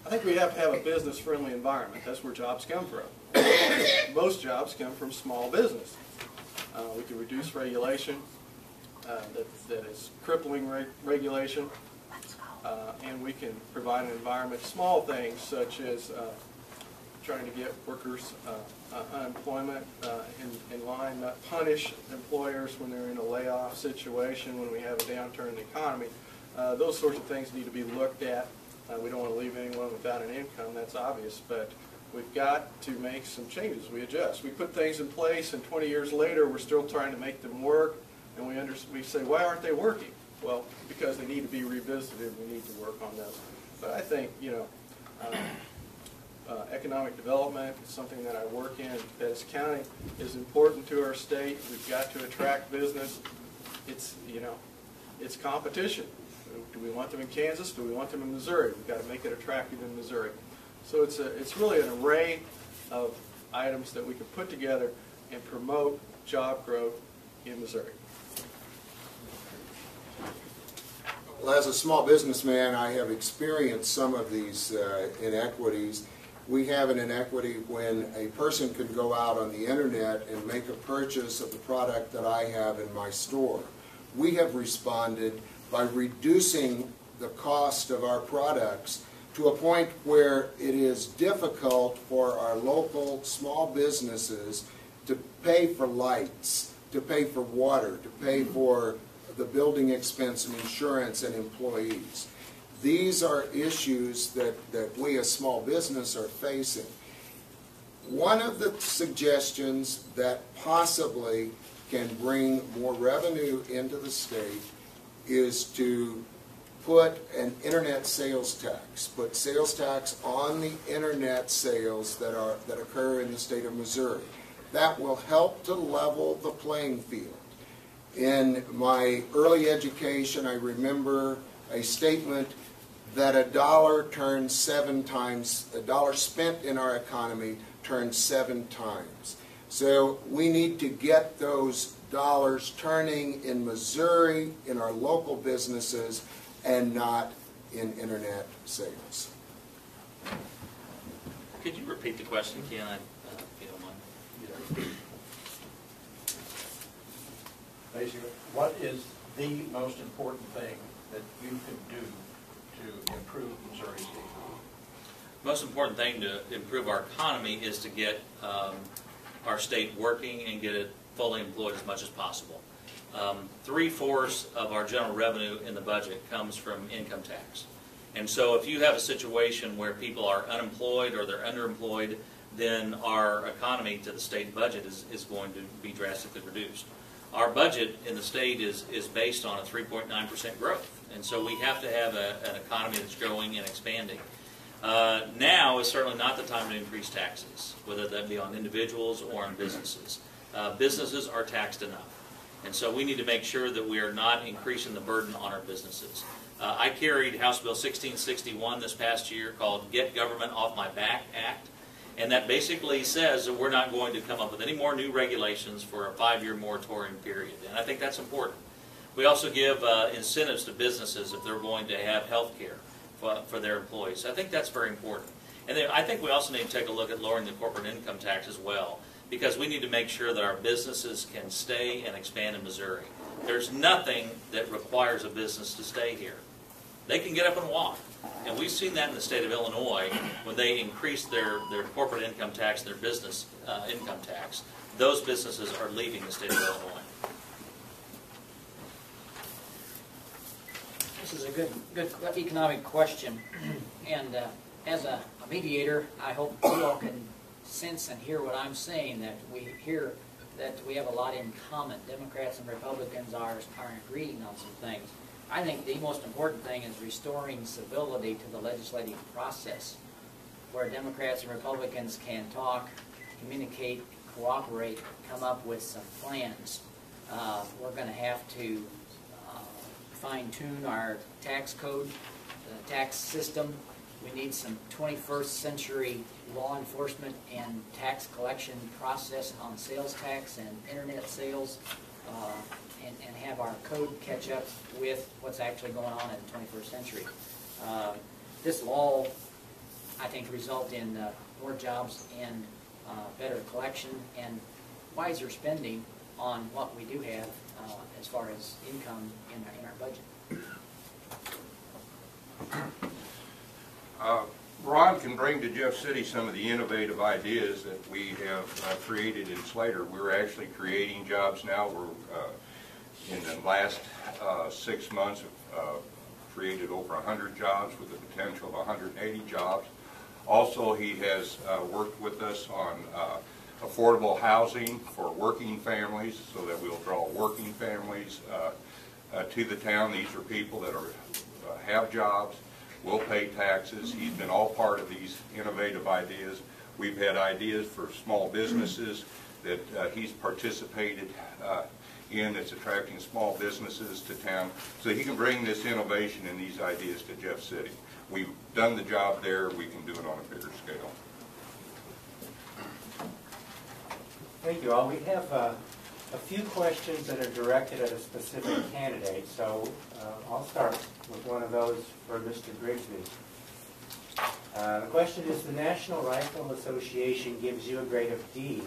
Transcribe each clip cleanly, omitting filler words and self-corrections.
I think we have to have a business-friendly environment. That's where jobs come from. Most jobs come from small business. We can reduce regulation that is crippling regulation, and we can provide an environment, small things such as trying to get workers unemployment in line, not punish employers when they're in a layoff situation, when we have a downturn in the economy. Those sorts of things need to be looked at. We don't want to leave anyone without an income, that's obvious, but we've got to make some changes. We adjust. We put things in place, and 20 years later we're still trying to make them work, and we say, why aren't they working? Well, because they need to be revisited. We need to work on those. But I think, you know, economic development is something that I work in. Pettis County is important to our state. We've got to attract business. It's, you know, it's competition. Do we want them in Kansas? Do we want them in Missouri? We've got to make it attractive in Missouri. So it's really an array of items that we can put together and promote job growth in Missouri. Well, as a small businessman, I have experienced some of these inequities. We have an inequity when a person can go out on the internet and make a purchase of the product that I have in my store. We have responded by reducing the cost of our products to a point where it is difficult for our local small businesses to pay for lights, to pay for water, to pay for the building expense and insurance and employees. These are issues that we as small business are facing. One of the suggestions that possibly can bring more revenue into the state is to put an internet sales tax, put sales tax on the internet sales that occur in the state of Missouri. That will help to level the playing field. In my early education, I remember a statement that a dollar turns 7 times, a dollar spent in our economy turns 7 times. So we need to get those dollars turning in Missouri, in our local businesses, and not in internet sales. Could you repeat the question, Ken, if you don't mind? Basically, what is the most important thing that you can do to improve Missouri's economy? Most important thing to improve our economy is to get our state working and get it fully employed as much as possible. 3/4 of our general revenue in the budget comes from income tax. And so if you have a situation where people are unemployed or they're underemployed, then our economy to the state budget is going to be drastically reduced. Our budget in the state is based on a 3.9% growth. And so we have to have an economy that's growing and expanding. Now is certainly not the time to increase taxes, whether that be on individuals or on businesses. Businesses are taxed enough. And so we need to make sure that we are not increasing the burden on our businesses. I carried House Bill 1661 this past year called Get Government Off My Back Act. And that basically says that we're not going to come up with any more new regulations for a 5-year moratorium period. And I think that's important. We also give incentives to businesses if they're going to have health care for their employees. I think that's very important. And then I think we also need to take a look at lowering the corporate income tax as well, because we need to make sure that our businesses can stay and expand in Missouri. There's nothing that requires a business to stay here. They can get up and walk. And we've seen that in the state of Illinois when they increased their corporate income tax, their business income tax. Those businesses are leaving the state of Illinois. This is a good economic question. And as a mediator, I hope you all can sense and hear what I'm saying, that we hear that we have a lot in common. Democrats and Republicans are agreeing on some things. I think the most important thing is restoring civility to the legislative process, where Democrats and Republicans can talk, communicate, cooperate, come up with some plans. We're going to have to fine-tune our tax code, the tax system. We need some 21st century law enforcement and tax collection process on sales tax and internet sales, and have our code catch up with what's actually going on in the 21st century. This will all I think, result in more jobs and better collection and wiser spending on what we do have as far as income in our budget. Ron can bring to Jeff City some of the innovative ideas that we have created in Slater. We're actually creating jobs now. We're in the last 6 months have created over 100 jobs with the potential of 180 jobs. Also, he has worked with us on affordable housing for working families, so that we'll draw working families to the town. These are people that are have jobs, will pay taxes. He's been all part of these innovative ideas. We've had ideas for small businesses that he's participated in that's attracting small businesses to town. So he can bring this innovation and these ideas to Jeff City. We've done the job there. We can do it on a bigger scale. Thank you all. We have a few questions that are directed at a specific candidate, so I'll start with one of those for Mr. Grigsby. The question is, the National Rifle Association gives you a grade of D,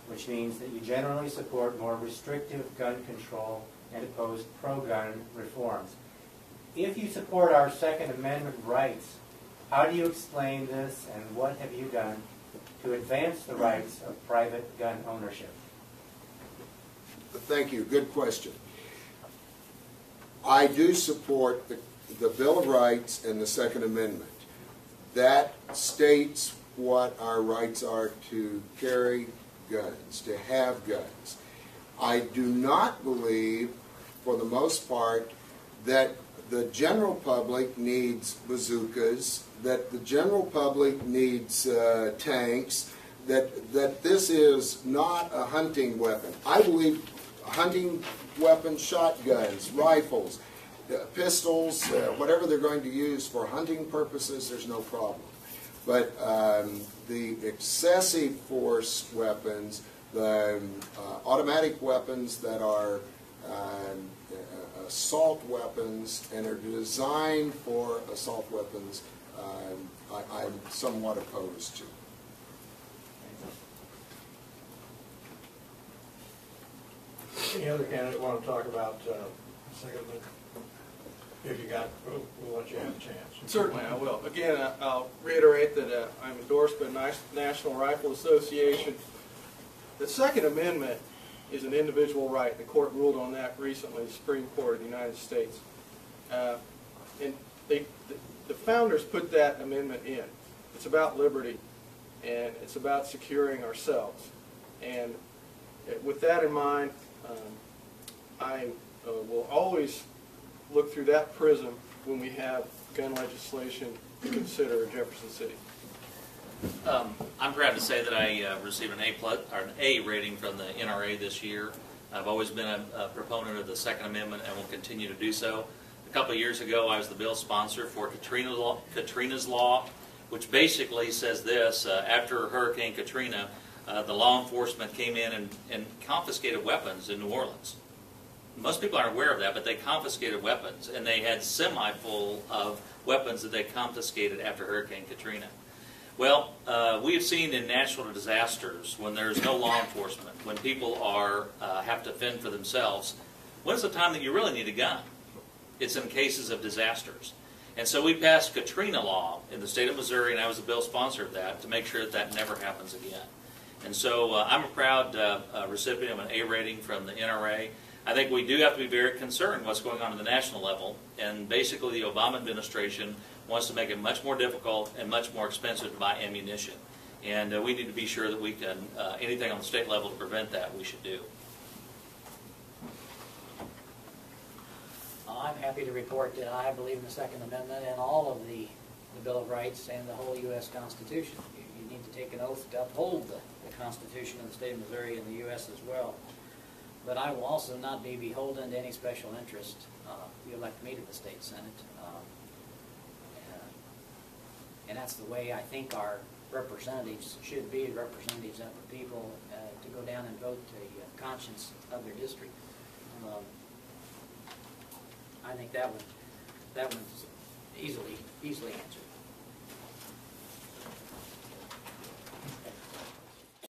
which means that you generally support more restrictive gun control and oppose pro-gun reforms. If you support our Second Amendment rights, how do you explain this, and what have you done to advance the rights of private gun ownership? Thank you. Good question. I do support the Bill of Rights and the Second Amendment. That states what our rights are to carry guns, to have guns. I do not believe, for the most part, that the general public needs bazookas, that the general public needs tanks, that this is not a hunting weapon. I believe hunting weapons, shotguns, rifles, pistols, whatever they're going to use for hunting purposes, there's no problem. But the excessive force weapons, the automatic weapons that are assault weapons and are designed for assault weapons, I'm somewhat opposed to. Any other candidate want to talk about Second Amendment? If you got, we'll let you have a chance. Certainly, I will. Again, I'll reiterate that I'm endorsed by the National Rifle Association. The Second Amendment is an individual right. The court ruled on that recently, the Supreme Court of the United States. And the founders put that amendment in. It's about liberty, and it's about securing ourselves. And with that in mind, I will always look through that prism when we have gun legislation to consider in Jefferson City. I'm proud to say that I received an A rating from the NRA this year. I've always been a proponent of the Second Amendment and will continue to do so. A couple of years ago, I was the bill sponsor for Katrina's Law, which basically says this: after Hurricane Katrina, the law enforcement came in and confiscated weapons in New Orleans. Most people aren't aware of that, but they confiscated weapons, and they had semi-full of weapons that they confiscated after Hurricane Katrina. Well, we have seen in natural disasters, when there's no law enforcement, when people have to fend for themselves, when's the time that you really need a gun? It's in cases of disasters. And so we passed Katrina Law in the state of Missouri, and I was a bill sponsor of that, to make sure that that never happens again. And so I'm a proud recipient of an A rating from the NRA. I think we do have to be very concerned what's going on at the national level, and basically the Obama administration wants to make it much more difficult and much more expensive to buy ammunition. And we need to be sure that we can, anything on the state level to prevent that, we should do. I'm happy to report that I believe in the Second Amendment and all of the Bill of Rights and the whole U.S. Constitution. You need to take an oath to uphold the Constitution of the state of Missouri and the U.S. as well. But I will also not be beholden to any special interest. You elect me to the state senate. And that's the way I think our representatives should be, representatives of the people, to go down and vote the conscience of their district. I think that one's easily answered.